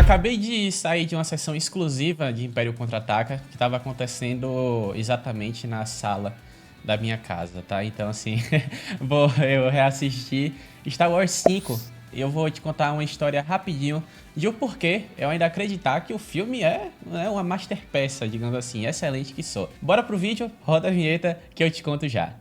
Acabei de sair de uma sessão exclusiva de Império Contra-Ataca que estava acontecendo exatamente na sala da minha casa, tá? Então, assim, eu reassistir Star Wars 5 e eu vou te contar uma história rapidinho de o porquê eu ainda acreditar que o filme é uma masterpeça, digamos assim, excelente que sou. Bora pro vídeo, roda a vinheta que eu te conto já.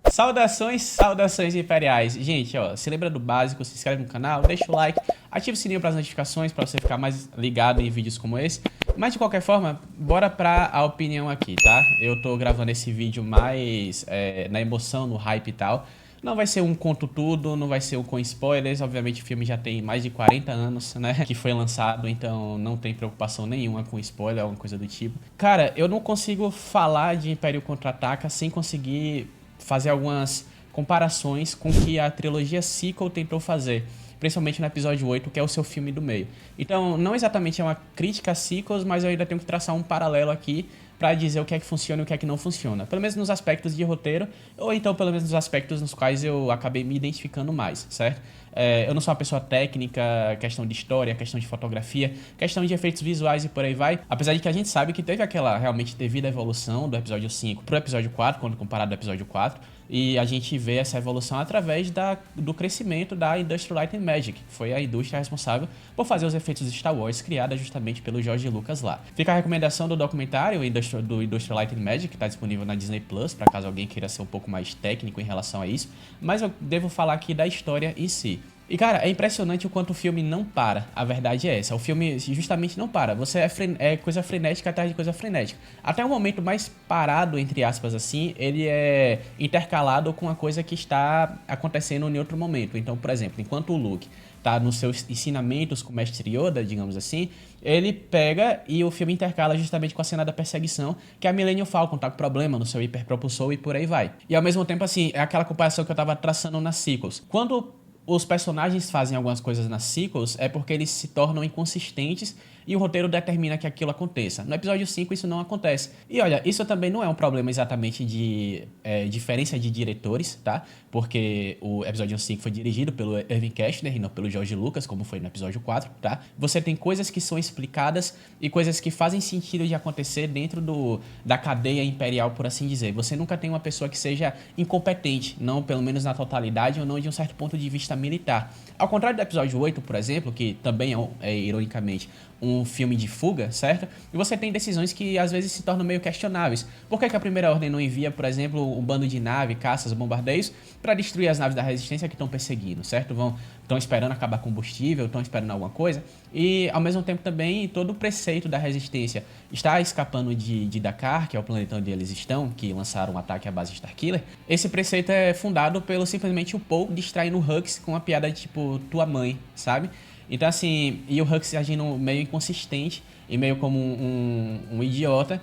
Saudações imperiais. Gente, ó, se lembra do básico, se inscreve no canal, deixa o like, ativa o sininho para as notificações para você ficar mais ligado em vídeos como esse. Mas de qualquer forma, bora pra a opinião aqui, tá? Eu tô gravando esse vídeo mais na emoção, no hype e tal. Não vai ser um conto tudo, não vai ser um com spoilers. Obviamente o filme já tem mais de 40 anos, né, que foi lançado, então não tem preocupação nenhuma com spoiler, alguma coisa do tipo. Cara, eu não consigo falar de Império Contra-Ataca sem conseguir fazer algumas comparações com o que a trilogia sequel tentou fazer, principalmente no episódio 8, que é o seu filme do meio. Então, não exatamente é uma crítica a sequels, mas eu ainda tenho que traçar um paralelo aqui para dizer o que é que funciona e o que é que não funciona. Pelo menos nos aspectos de roteiro, ou então pelo menos nos aspectos nos quais eu acabei me identificando mais, certo? Eu não sou uma pessoa técnica, questão de história, questão de fotografia, questão de efeitos visuais e por aí vai. Apesar de que a gente sabe que teve aquela realmente devida evolução do episódio 5 pro episódio 4, quando comparado ao episódio 4. E a gente vê essa evolução através do crescimento da Industrial Light and Magic, que foi a indústria responsável por fazer os efeitos de Star Wars, criada justamente pelo George Lucas lá. Fica a recomendação do documentário do Industrial Light and Magic, que está disponível na Disney Plus, para caso alguém queira ser um pouco mais técnico em relação a isso. Mas eu devo falar aqui da história em si. E cara, é impressionante o quanto o filme não para, a verdade é essa, o filme justamente não para, você é coisa frenética atrás de coisa frenética. Até o momento mais parado, entre aspas assim, ele é intercalado com a coisa que está acontecendo em outro momento. Então, por exemplo, enquanto o Luke tá nos seus ensinamentos com o Mestre Yoda, digamos assim, ele pega e o filme intercala justamente com a cena da perseguição, que a Millennium Falcon tá com problema no seu hiperpropulsor e por aí vai. E ao mesmo tempo, assim, é aquela comparação que eu tava traçando nas sequels. Quando os personagens fazem algumas coisas nas sequels é porque eles se tornam inconsistentes e o roteiro determina que aquilo aconteça. No episódio 5 isso não acontece. E olha, isso também não é um problema exatamente de diferença de diretores, tá? Porque o episódio 5 foi dirigido pelo Irving Kershner e não pelo George Lucas, como foi no episódio 4, tá? Você tem coisas que são explicadas e coisas que fazem sentido de acontecer dentro da cadeia imperial, por assim dizer. Você nunca tem uma pessoa que seja incompetente, não pelo menos na totalidade ou não de um certo ponto de vista militar. Ao contrário do episódio 8, por exemplo, que também ironicamente, um filme de fuga, certo? E você tem decisões que às vezes se tornam meio questionáveis. Por que a Primeira Ordem não envia, por exemplo, um bando de nave, caças, bombardeios para destruir as naves da Resistência que estão perseguindo, certo? Estão esperando acabar combustível, estão esperando alguma coisa. E ao mesmo tempo também todo o preceito da Resistência está escapando de Dakar, que é o planeta onde eles estão, que lançaram um ataque à base Starkiller. Esse preceito é fundado pelo simplesmente o Poe distraindo o Hux com uma piada de tipo, tua mãe, sabe? Então assim, e o Hux agindo meio inconsistente e meio como um idiota,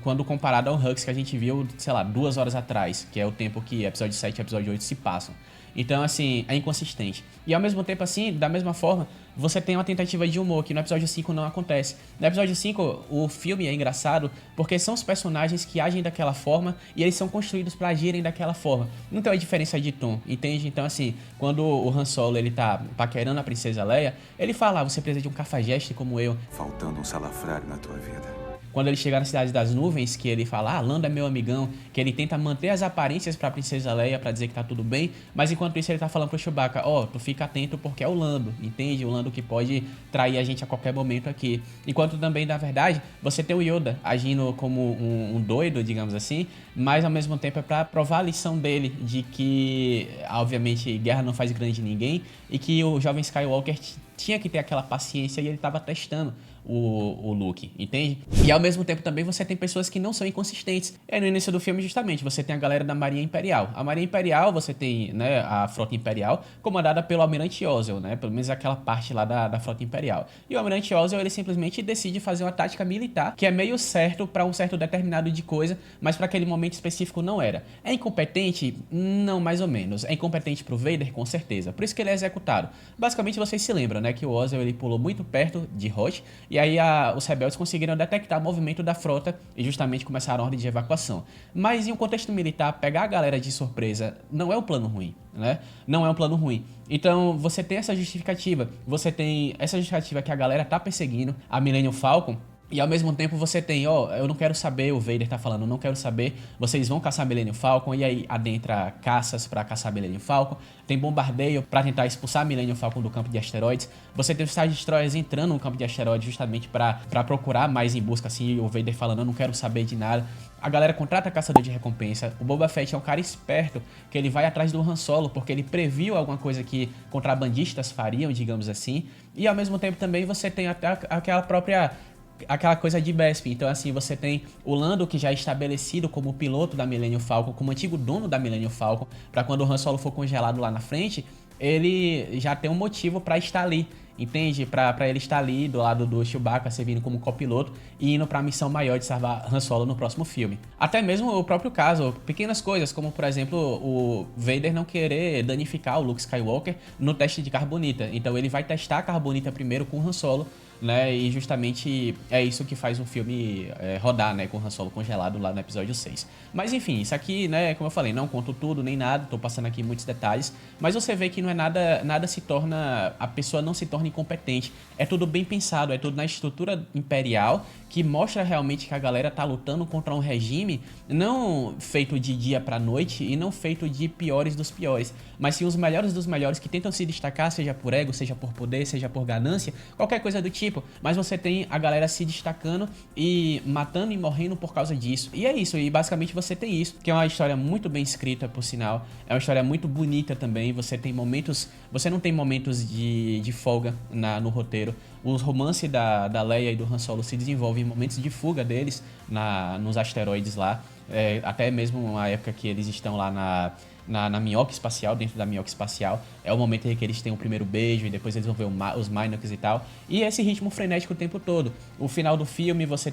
quando comparado ao Hux que a gente viu, sei lá, 2 horas atrás, que é o tempo que episódio 7 e episódio 8 se passam. Então, assim, é inconsistente. E ao mesmo tempo, assim, da mesma forma, você tem uma tentativa de humor que no episódio 5 não acontece. No episódio 5, o filme é engraçado porque são os personagens que agem daquela forma e eles são construídos pra agirem daquela forma. Não tem uma diferença de tom, entende? Então, assim, quando o Han Solo, ele tá paquerando a princesa Leia, ele fala, você precisa de um cafajeste como eu. Faltando um salafrário na tua vida. Quando ele chega na Cidade das Nuvens, que ele fala, Lando é meu amigão, que ele tenta manter as aparências pra princesa Leia pra dizer que tá tudo bem, mas enquanto isso ele tá falando pro Chewbacca, tu fica atento porque é o Lando, entende? O Lando que pode trair a gente a qualquer momento aqui. Enquanto também, na verdade, você tem o Yoda agindo como um doido, digamos assim, mas ao mesmo tempo é pra provar a lição dele de que, obviamente, guerra não faz grande ninguém e que o jovem Skywalker tinha que ter aquela paciência e ele tava testando o Luke, entende? E ao mesmo tempo também você tem pessoas que não são inconsistentes. No início do filme, justamente, você tem a galera da Marinha Imperial. A Marinha Imperial, você tem, né, a Frota Imperial, comandada pelo Almirante Ozzel, né? Pelo menos aquela parte lá da Frota Imperial. E o Almirante Ozzel, ele simplesmente decide fazer uma tática militar que é meio certo para um certo determinado de coisa, mas para aquele momento específico não era. É incompetente? Não, mais ou menos. É incompetente pro Vader? Com certeza. Por isso que ele é executado. Basicamente, vocês se lembram, né, que o Ozzel, ele pulou muito perto de Hoth E aí os rebeldes conseguiram detectar o movimento da frota e justamente começaram a ordem de evacuação. Mas em um contexto militar, pegar a galera de surpresa não é um plano ruim, né? Não é um plano ruim. Então você tem essa justificativa. Você tem essa justificativa que a galera tá perseguindo a Millennium Falcon. E ao mesmo tempo você tem, eu não quero saber, o Vader tá falando, eu não quero saber, vocês vão caçar Millennium Falcon, e aí adentra caças pra caçar Millennium Falcon, tem bombardeio pra tentar expulsar Millennium Falcon do campo de asteroides, você tem os Star Destroyers entrando no campo de asteroides justamente pra procurar mais em busca, assim, o Vader falando, eu não quero saber de nada. A galera contrata caçador de recompensa, o Boba Fett é um cara esperto, que ele vai atrás do Han Solo, porque ele previu alguma coisa que contrabandistas fariam, digamos assim, e ao mesmo tempo também você tem até aquela coisa de Bespin. Então assim, você tem o Lando, que já é estabelecido como piloto da Millennium Falcon, como antigo dono da Millennium Falcon, para quando o Han Solo for congelado lá na frente, ele já tem um motivo para estar ali, entende? Pra ele estar ali do lado do Chewbacca, servindo como copiloto e indo pra missão maior de salvar Han Solo no próximo filme. Até mesmo o próprio caso, pequenas coisas, como por exemplo o Vader não querer danificar o Luke Skywalker no teste de carbonita. Então ele vai testar a carbonita primeiro com o Han Solo, né? E justamente é isso que faz o filme rodar, né? Com o Han Solo congelado lá no episódio 6. Mas enfim, isso aqui, né? Como eu falei, não conto tudo nem nada, tô passando aqui muitos detalhes. Mas você vê que não é nada se torna... A pessoa não se torna incompetente. É tudo bem pensado, é tudo na estrutura imperial que mostra realmente que a galera tá lutando contra um regime não feito de dia pra noite e não feito de piores dos piores, mas sim os melhores dos melhores que tentam se destacar, seja por ego, seja por poder, seja por ganância, qualquer coisa do tipo, mas você tem a galera se destacando e matando e morrendo por causa disso. E é isso, e basicamente você tem isso, que é uma história muito bem escrita, por sinal, é uma história muito bonita também, você tem momentos, você não tem momentos de folga no roteiro. Os romances da Leia e do Han Solo se desenvolvem em momentos de fuga deles nos asteroides lá, até mesmo a época que eles estão lá na minhoca espacial, dentro da minhoca espacial, é o momento em que eles têm o primeiro beijo e depois eles vão ver os Minocs e tal, e esse ritmo frenético o tempo todo. O final do filme você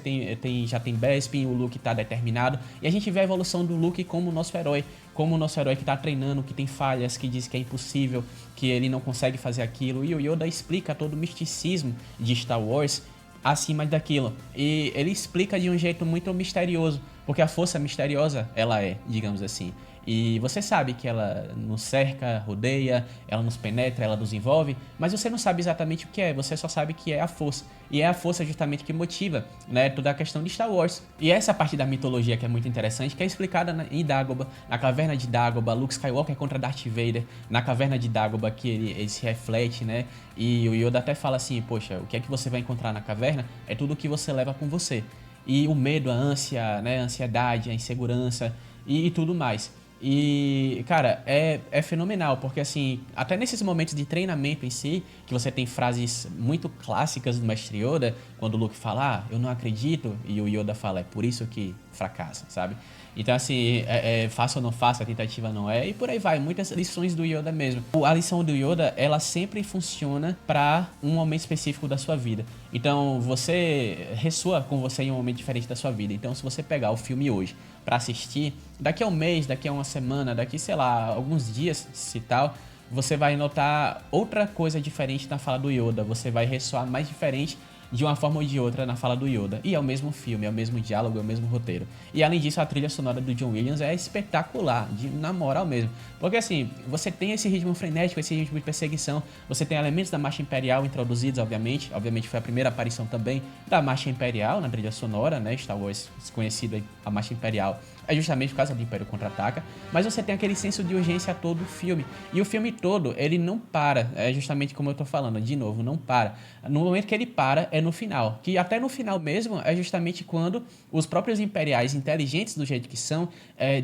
já tem Bespin, o Luke tá determinado, e a gente vê a evolução do Luke como o nosso herói que tá treinando, que tem falhas, que diz que é impossível, que ele não consegue fazer aquilo, e o Yoda explica todo o misticismo de Star Wars acima daquilo, e ele explica de um jeito muito misterioso, porque a força misteriosa, ela é, digamos assim. E você sabe que ela nos cerca, rodeia, ela nos penetra, ela nos envolve, mas você não sabe exatamente o que é, você só sabe que é a força. E é a força justamente que motiva, né, toda a questão de Star Wars. E essa parte da mitologia que é muito interessante, que é explicada em Dagobah, na caverna de Dagobah, Luke Skywalker contra Darth Vader, na caverna de Dagobah que ele se reflete, né? E o Yoda até fala assim, poxa, o que é que você vai encontrar na caverna é tudo o que você leva com você. E o medo, a ânsia, né, a ansiedade, a insegurança e tudo mais. E, cara, é fenomenal, porque assim, até nesses momentos de treinamento em si, que você tem frases muito clássicas do Mestre Yoda, quando o Luke fala, eu não acredito, e o Yoda fala, é por isso que fracassa, sabe? Então assim, faça ou não faça, a tentativa não é, e por aí vai, muitas lições do Yoda mesmo. A lição do Yoda, ela sempre funciona pra um momento específico da sua vida. Então você ressoa com você em um momento diferente da sua vida. Então se você pegar o filme hoje pra assistir, daqui a um mês, daqui a uma semana, daqui, sei lá, alguns dias, se tal, você vai notar outra coisa diferente na fala do Yoda, você vai ressoar mais diferente de uma forma ou de outra na fala do Yoda. E é o mesmo filme, é o mesmo diálogo, é o mesmo roteiro. E além disso, a trilha sonora do John Williams é espetacular, na moral mesmo. Porque assim, você tem esse ritmo frenético, esse ritmo de perseguição, você tem elementos da Marcha Imperial introduzidos, obviamente. Obviamente foi a primeira aparição também da Marcha Imperial na trilha sonora, né? Star Wars, conhecida a Marcha Imperial, é justamente por causa do Império Contra-Ataca. Mas você tem aquele senso de urgência a todo o filme. E o filme todo, ele não para. É justamente como eu tô falando, de novo, não para. No momento que ele para, é no final. Que até no final mesmo, é justamente quando os próprios imperiais, inteligentes do jeito que são,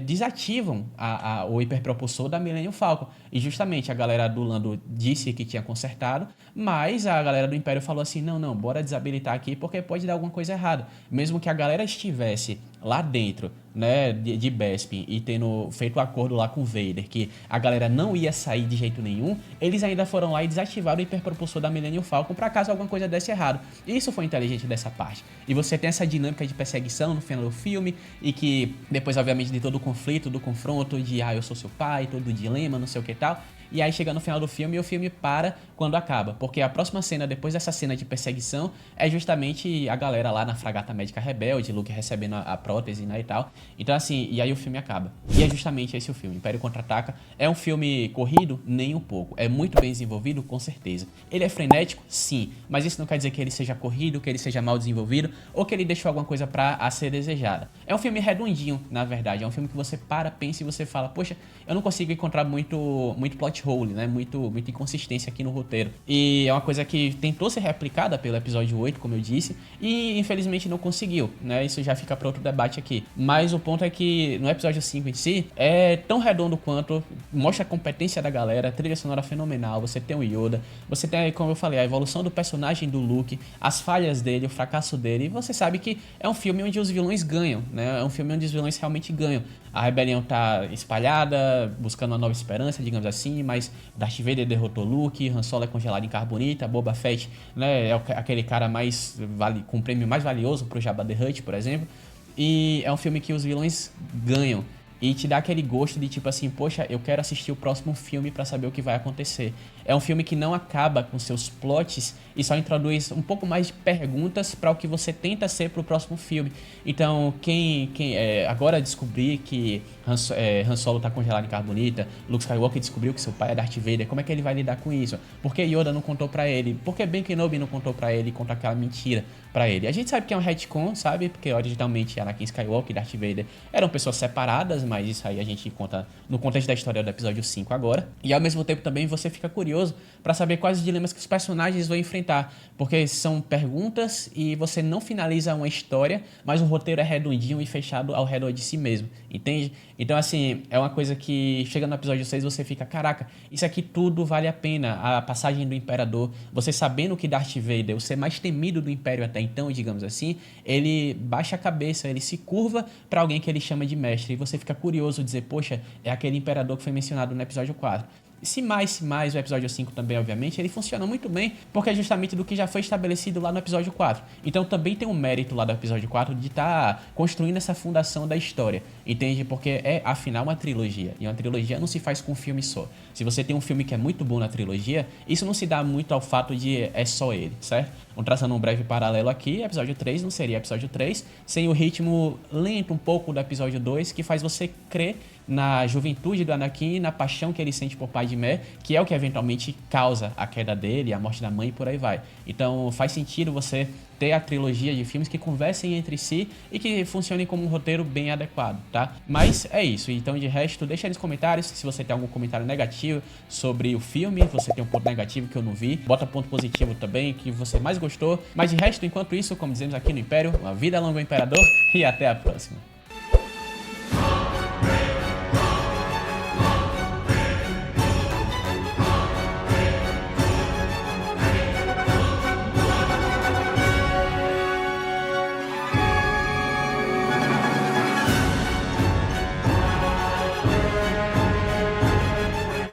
desativam o hiperpropulsor da Millennium Falcon. E justamente a galera do Lando disse que tinha consertado, mas a galera do Império falou assim, não, bora desabilitar aqui porque pode dar alguma coisa errada. Mesmo que a galera estivesse lá dentro, né, de Bespin e tendo feito o acordo lá com o Vader, que a galera não ia sair de jeito nenhum, eles ainda foram lá e desativaram o hiperpropulsor da Millennium Falcon para caso alguma coisa desse errado. Isso foi inteligente dessa parte. E você tem essa dinâmica de perseguição no final do filme, e que depois, obviamente, de todo o conflito, do confronto, de eu sou seu pai, todo o dilema, não sei o que tal, E aí chega no final do filme e o filme para quando acaba. Porque a próxima cena, depois dessa cena de perseguição, é justamente a galera lá na fragata médica rebelde, Luke recebendo a prótese, né, e tal. Então assim, e aí o filme acaba. E é justamente esse o filme, Império Contra-Ataca. É um filme corrido? Nem um pouco. É muito bem desenvolvido, com certeza. Ele é frenético? Sim. Mas isso não quer dizer que ele seja corrido, que ele seja mal desenvolvido, ou que ele deixou alguma coisa a ser desejada. É um filme redondinho, na verdade. É um filme que você pensa e você fala, poxa, eu não consigo encontrar muito plot hole, né? Muita inconsistência aqui no roteiro. E é uma coisa que tentou ser replicada pelo episódio 8, como eu disse, e infelizmente não conseguiu, né? Isso já fica para outro debate aqui. Mas o ponto é que no episódio 5 em si, é tão redondo quanto, mostra a competência da galera, trilha sonora fenomenal, você tem o Yoda, você tem, como eu falei, a evolução do personagem do Luke, as falhas dele, o fracasso dele, e você sabe que é um filme onde os vilões ganham, né? É um filme onde os vilões realmente ganham. A rebelião tá espalhada, buscando uma nova esperança, digamos assim, mas Darth Vader derrotou Luke, Han Solo é congelado em carbonita, Boba Fett, né, é aquele cara com o prêmio mais valioso pro Jabba the Hutt, por exemplo. E é um filme que os vilões ganham. E te dá aquele gosto de tipo assim, poxa, eu quero assistir o próximo filme pra saber o que vai acontecer. É um filme que não acaba com seus plots e só introduz um pouco mais de perguntas para o que você tenta ser pro próximo filme. Então, quem agora descobrir que Han Solo tá congelado em carbonita, Luke Skywalker descobriu que seu pai é Darth Vader, como é que ele vai lidar com isso? Por que Yoda não contou pra ele? Por que Ben Kenobi não contou pra ele e contou aquela mentira pra ele? A gente sabe que é um retcon, sabe? Porque originalmente Anakin Skywalker e Darth Vader eram pessoas separadas, mas isso aí a gente conta no contexto da história do episódio 5 agora. E ao mesmo tempo também você fica curioso para saber quais os dilemas que os personagens vão enfrentar, porque são perguntas e você não finaliza uma história, mas o roteiro é redondinho e fechado ao redor de si mesmo, entende? Então assim, é uma coisa que chega no episódio 6 você fica, caraca, isso aqui tudo vale a pena, a passagem do Imperador, você sabendo que Darth Vader, o ser mais temido do Império até então, digamos assim, ele baixa a cabeça, ele se curva para alguém que ele chama de mestre, e você fica curioso de dizer, poxa, é aquele Imperador que foi mencionado no episódio 4. Se mais, o episódio 5 também, obviamente, ele funciona muito bem, porque é justamente do que já foi estabelecido lá no episódio 4. Então também tem um mérito lá do episódio 4 de estar construindo essa fundação da história, entende? Porque é, afinal, uma trilogia, e uma trilogia não se faz com um filme só. Se você tem um filme que é muito bom na trilogia, isso não se dá muito ao fato de é só ele, certo? Traçando um breve paralelo aqui, episódio 3 não seria episódio 3 sem o ritmo lento um pouco do episódio 2, que faz você crer na juventude do Anakin, na paixão que ele sente por Padmé, que é o que eventualmente causa a queda dele, a morte da mãe e por aí vai. Então faz sentido você ter a trilogia de filmes que conversem entre si e que funcionem como um roteiro bem adequado, tá? Mas é isso, então de resto, deixa aí nos comentários se você tem algum comentário negativo sobre o filme, se você tem um ponto negativo que eu não vi, bota ponto positivo também, que você mais gostou. Mas de resto, enquanto isso, como dizemos aqui no Império, uma vida longa ao Imperador e até a próxima.